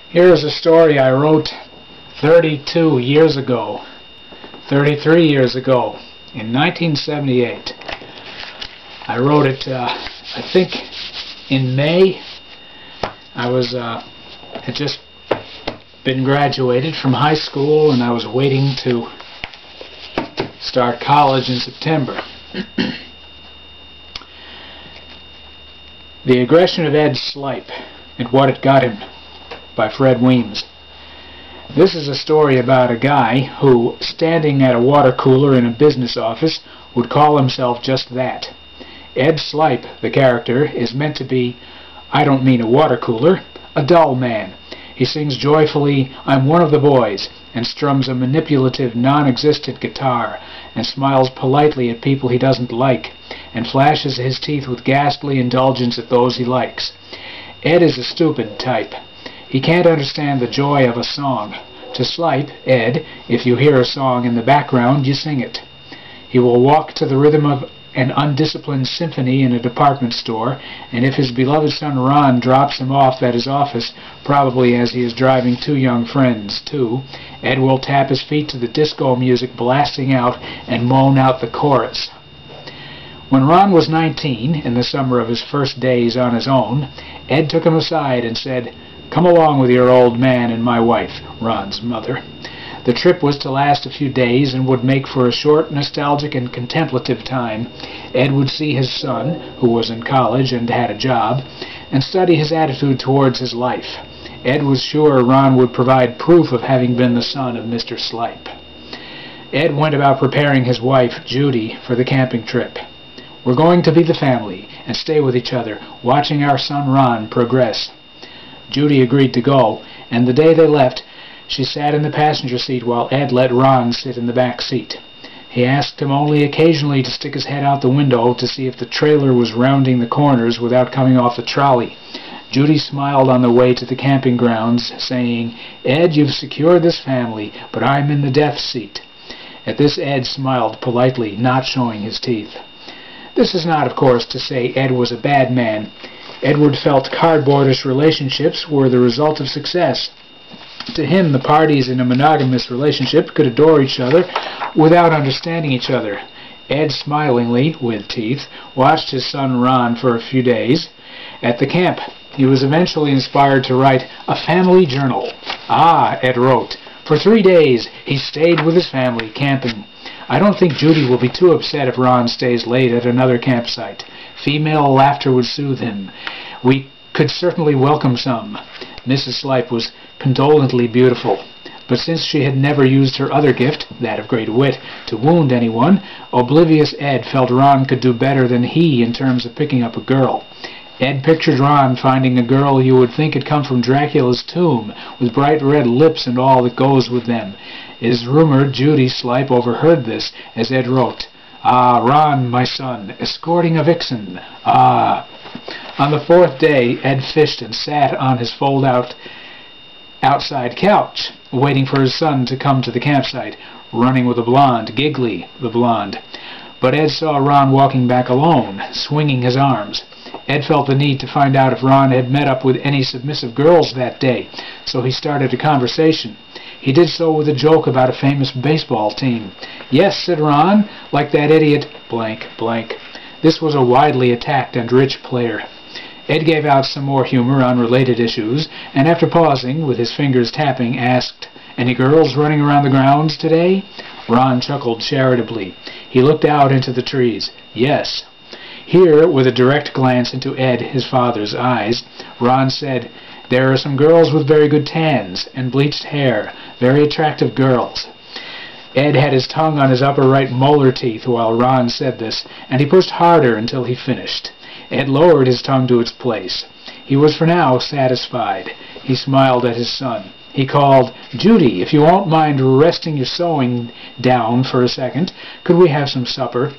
Here is a story I wrote 32 years ago, 33 years ago, in 1978. I wrote it, I think, in May. I had just been graduated from high school, and I was waiting to start college in September. The Aggression of Ed Slipe and What It Got Him, by Fred Weems. This is a story about a guy who, standing at a water cooler in a business office, would call himself just that. Ed Slipe, the character, is meant to be, I don't mean a water cooler, a dull man. He sings joyfully, "I'm one of the boys," and strums a manipulative, non-existent guitar, and smiles politely at people he doesn't like, and flashes his teeth with ghastly indulgence at those he likes. Ed is a stupid type. He can't understand the joy of a song. To Slipe, Ed, if you hear a song in the background, you sing it. He will walk to the rhythm of an undisciplined symphony in a department store, and if his beloved son Ron drops him off at his office, probably as he is driving two young friends, too, Ed will tap his feet to the disco music blasting out and moan out the chorus. When Ron was 19, in the summer of his first days on his own, Ed took him aside and said, "Come along with your old man and my wife," Ron's mother. The trip was to last a few days and would make for a short, nostalgic, and contemplative time. Ed would see his son, who was in college and had a job, and study his attitude towards his life. Ed was sure Ron would provide proof of having been the son of Mr. Slipe. Ed went about preparing his wife, Judy, for the camping trip. "We're going to be the family and stay with each other, watching our son Ron progress." Judy agreed to go, and the day they left, she sat in the passenger seat while Ed let Ron sit in the back seat. He asked him only occasionally to stick his head out the window to see if the trailer was rounding the corners without coming off the trolley. Judy smiled on the way to the camping grounds, saying, "Ed, you've secured this family, but I'm in the death seat." At this Ed smiled politely, not showing his teeth. This is not, of course, to say Ed was a bad man. Edward felt cardboardish relationships were the result of success. To him, the parties in a monogamous relationship could adore each other without understanding each other. Ed smilingly, with teeth, watched his son Ron for a few days. At the camp, he was eventually inspired to write a family journal. "Ah," Ed wrote, "for 3 days he stayed with his family, camping. I don't think Judy will be too upset if Ron stays late at another campsite. Female laughter would soothe him. We could certainly welcome some." Mrs. Slipe was condolently beautiful, but since she had never used her other gift, that of great wit, to wound anyone, oblivious Ed felt Ron could do better than he in terms of picking up a girl. Ed pictured Ron finding a girl you would think had come from Dracula's tomb, with bright red lips and all that goes with them. It is rumored Judy Slipe overheard this, as Ed wrote, "Ah, Ron, my son, escorting a vixen, ah." On the 4th day, Ed fished and sat on his fold-out outside couch, waiting for his son to come to the campsite, running with a blonde, Giggly, the blonde. But Ed saw Ron walking back alone, swinging his arms. Ed felt the need to find out if Ron had met up with any submissive girls that day, so he started a conversation. He did so with a joke about a famous baseball team. "Yes," said Ron, "like that idiot blank blank." This was a widely attacked and rich player. Ed gave out some more humor on related issues, and after pausing, with his fingers tapping, asked, "Any girls running around the grounds today?" Ron chuckled charitably. He looked out into the trees. "Yes." Here, with a direct glance into Ed, his father's eyes, Ron said, "There are some girls with very good tans and bleached hair, very attractive girls." Ed had his tongue on his upper right molar teeth while Ron said this, and he pushed harder until he finished. Ed lowered his tongue to its place. He was for now satisfied. He smiled at his son. He called, "Judy, if you won't mind resting your sewing down for a second, could we have some supper?"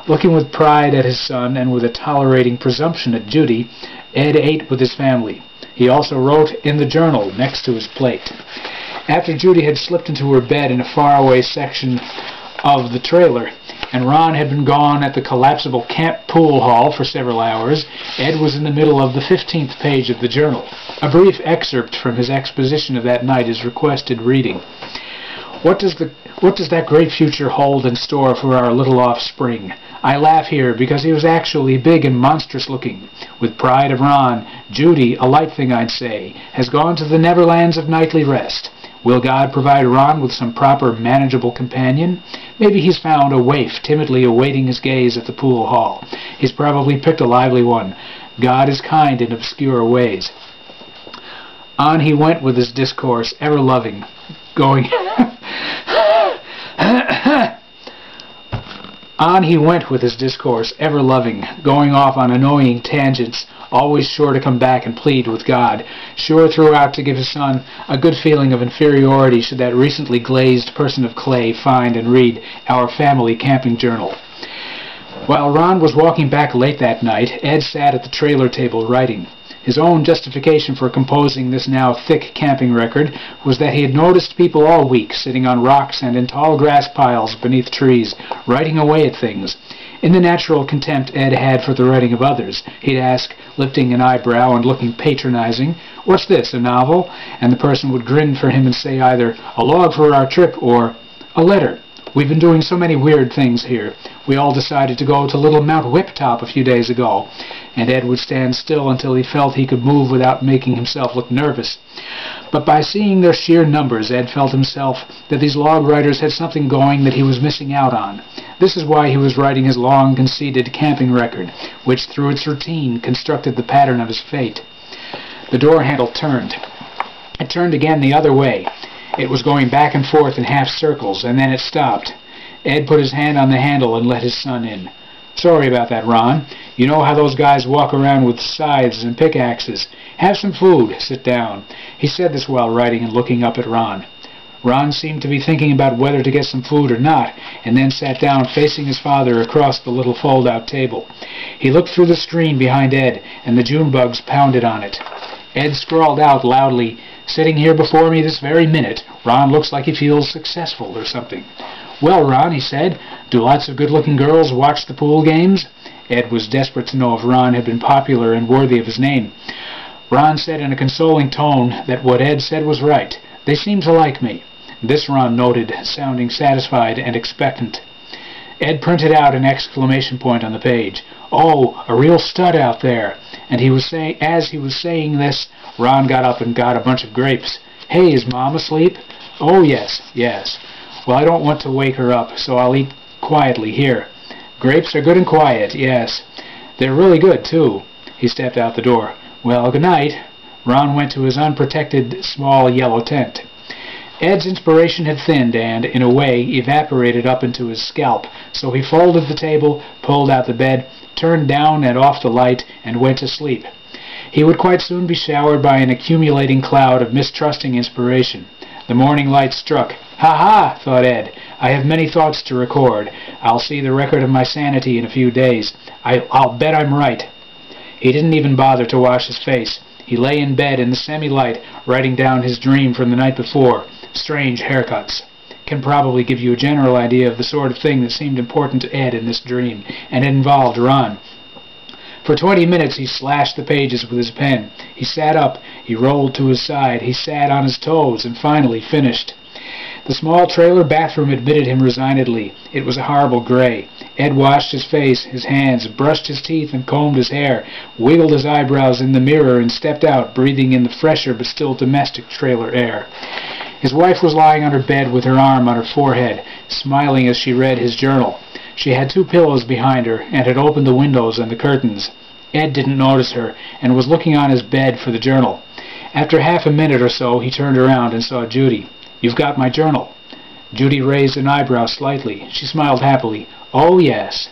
Looking with pride at his son and with a tolerating presumption at Judy, Ed ate with his family. He also wrote in the journal next to his plate. After Judy had slipped into her bed in a faraway section of the trailer, and Ron had been gone at the collapsible camp pool hall for several hours, Ed was in the middle of the 15th page of the journal. A brief excerpt from his exposition of that night is requested reading. What does that great future hold in store for our little offspring? I laugh here because he was actually big and monstrous looking. With pride of Ron, Judy, a light thing I'd say, has gone to the Neverlands of nightly rest. Will God provide Ron with some proper, manageable companion? Maybe he's found a waif timidly awaiting his gaze at the pool hall. He's probably picked a lively one. God is kind in obscure ways. On he went with his discourse, ever loving, going... On he went with his discourse, ever loving, going off on annoying tangents, always sure to come back and plead with God, sure throughout to give his son a good feeling of inferiority should that recently glazed person of clay find and read Our Family Camping Journal. While Ron was walking back late that night, Ed sat at the trailer table writing. His own justification for composing this now thick camping record was that he had noticed people all week sitting on rocks and in tall grass piles beneath trees, writing away at things. In the natural contempt Ed had for the writing of others, he'd ask, lifting an eyebrow and looking patronizing, "What's this, a novel?" And the person would grin for him and say either, "A log for our trip," or "A letter. We've been doing so many weird things here. We all decided to go to Little Mount Whiptop a few days ago." And Ed would stand still until he felt he could move without making himself look nervous. But by seeing their sheer numbers, Ed felt himself that these log writers had something going that he was missing out on. This is why he was writing his long, conceited camping record, which through its routine constructed the pattern of his fate. The door handle turned. It turned again the other way. It was going back and forth in half circles, and then it stopped. Ed put his hand on the handle and let his son in. "Sorry about that, Ron. You know how those guys walk around with scythes and pickaxes. Have some food. Sit down." He said this while writing and looking up at Ron. Ron seemed to be thinking about whether to get some food or not, and then sat down facing his father across the little fold-out table. He looked through the screen behind Ed, and the June bugs pounded on it. Ed scrawled out loudly, "Sitting here before me this very minute, Ron looks like he feels successful or something." "Well, Ron," he said, "do lots of good-looking girls watch the pool games?" Ed was desperate to know if Ron had been popular and worthy of his name. Ron said in a consoling tone that what Ed said was right. "They seem to like me." This Ron noted, sounding satisfied and expectant. Ed printed out an exclamation point on the page. "Oh, a real stud out there." And as he was saying this, Ron got up and got a bunch of grapes. "Hey, is Mom asleep?" "Oh, yes, yes." "Well, I don't want to wake her up, so I'll eat quietly here." "Grapes are good and quiet, yes. They're really good, too." He stepped out the door. "Well, good night." Ron went to his unprotected, small yellow tent. Ed's inspiration had thinned and, in a way, evaporated up into his scalp, so he folded the table, pulled out the bed, turned down and off the light, and went to sleep. He would quite soon be showered by an accumulating cloud of mistrusting inspiration. The morning light struck. "Ha ha!" thought Ed. "I have many thoughts to record. I'll see the record of my sanity in a few days. I'll bet I'm right." He didn't even bother to wash his face. He lay in bed in the semi-light, writing down his dream from the night before. Strange haircuts. Can probably give you a general idea of the sort of thing that seemed important to Ed in this dream, and it involved Ron. For 20 minutes he slashed the pages with his pen. He sat up, he rolled to his side, he sat on his toes, and finally finished. The small trailer bathroom admitted him resignedly. It was a horrible gray. Ed washed his face, his hands, brushed his teeth and combed his hair, wiggled his eyebrows in the mirror, and stepped out, breathing in the fresher but still domestic trailer air. His wife was lying on her bed with her arm on her forehead, smiling as she read his journal. She had 2 pillows behind her, and had opened the windows and the curtains. Ed didn't notice her, and was looking on his bed for the journal. After half a minute or so, he turned around and saw Judy. "You've got my journal." Judy raised an eyebrow slightly. She smiled happily. "Oh, yes."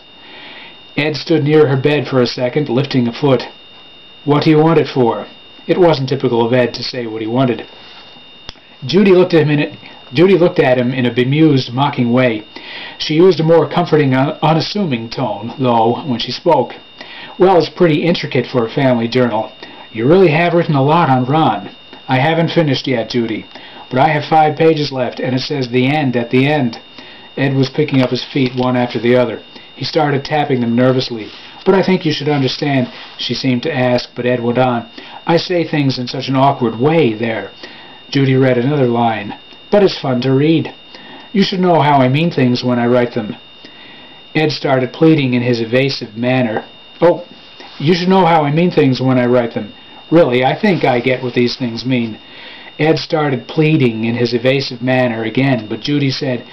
Ed stood near her bed for a second, lifting a foot. "What do you want it for?" It wasn't typical of Ed to say what he wanted. Judy looked at him in a bemused, mocking way. She used a more comforting, unassuming tone, though, when she spoke. "Well, it's pretty intricate for a family journal. You really have written a lot on Ron." "I haven't finished yet, Judy, but I have 5 pages left, and it says 'the end' at the end." Ed was picking up his feet one after the other. He started tapping them nervously. "But I think you should understand," she seemed to ask, but Ed went on. "I say things in such an awkward way there." Judy read another line. "But it's fun to read. You should know how I mean things when I write them." Ed started pleading in his evasive manner. "Oh, you should know how I mean things when I write them. Really, I think I get what these things mean." Ed started pleading in his evasive manner again, but Judy said,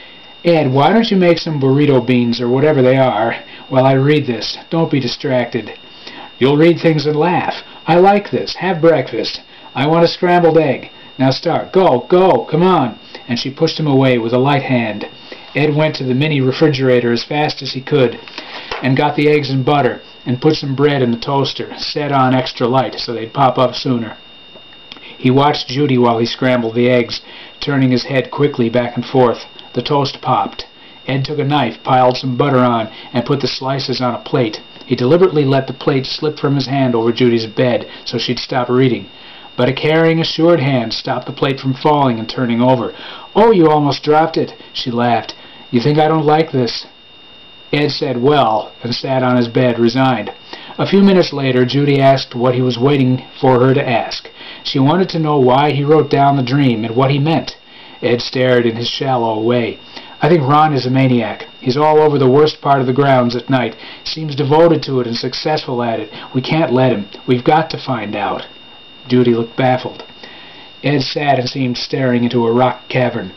"Ed, why don't you make some burrito beans or whatever they are while I read this? Don't be distracted." "You'll read things and laugh. I like this. Have breakfast. I want a scrambled egg. Now start. Go, go, come on." And she pushed him away with a light hand. Ed went to the mini refrigerator as fast as he could and got the eggs and butter and put some bread in the toaster, set on extra light so they'd pop up sooner. He watched Judy while he scrambled the eggs, turning his head quickly back and forth. The toast popped. Ed took a knife, piled some butter on, and put the slices on a plate. He deliberately let the plate slip from his hand over Judy's bed so she'd stop reading. But a caring, assured hand stopped the plate from falling and turning over. "Oh, you almost dropped it," she laughed. "You think I don't like this?" Ed said, "Well," and sat on his bed, resigned. A few minutes later, Judy asked what he was waiting for her to ask. She wanted to know why he wrote down the dream and what he meant. Ed stared in his shallow way. "I think Ron is a maniac. He's all over the worst part of the grounds at night. Seems devoted to it and successful at it. We can't let him. We've got to find out." Judy looked baffled. Ed sat and seemed staring into a rock cavern.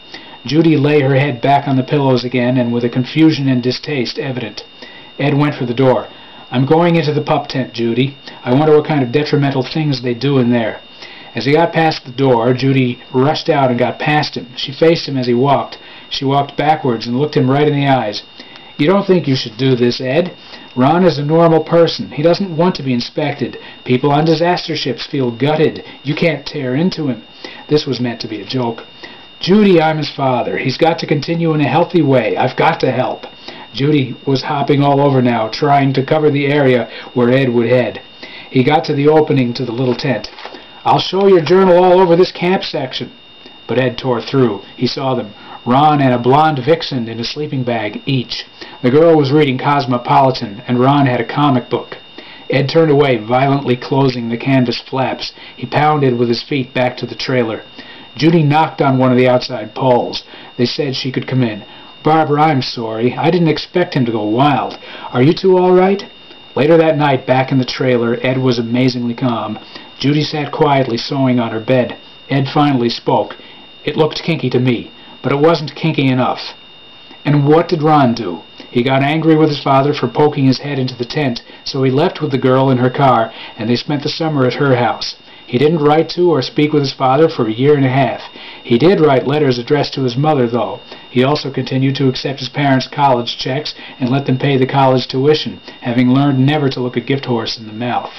Judy lay her head back on the pillows again, and with a confusion and distaste evident. Ed went for the door. "I'm going into the pup tent, Judy. I wonder what kind of detrimental things they do in there." As he got past the door, Judy rushed out and got past him. She faced him as he walked. She walked backwards and looked him right in the eyes. "You don't think you should do this, Ed? Ron is a normal person. He doesn't want to be inspected. People on disaster ships feel gutted. You can't tear into him." This was meant to be a joke. "Judy, I'm his father. He's got to continue in a healthy way. I've got to help." Judy was hopping all over now, trying to cover the area where Ed would head. He got to the opening to the little tent. "I'll show your journal all over this camp section." But Ed tore through. He saw them. Ron and a blonde vixen in a sleeping bag, each. The girl was reading Cosmopolitan, and Ron had a comic book. Ed turned away, violently closing the canvas flaps. He pounded with his feet back to the trailer. Judy knocked on one of the outside poles. They said she could come in. "Barbara, I'm sorry. I didn't expect him to go wild. Are you two all right?" Later that night, back in the trailer, Ed was amazingly calm. Judy sat quietly sewing on her bed. Ed finally spoke. "It looked kinky to me, but it wasn't kinky enough." "And what did Ron do?" "He got angry with his father for poking his head into the tent, so he left with the girl in her car, and they spent the summer at her house. He didn't write to or speak with his father for a year and a half. He did write letters addressed to his mother, though. He also continued to accept his parents' college checks and let them pay the college tuition, having learned never to look a gift horse in the mouth."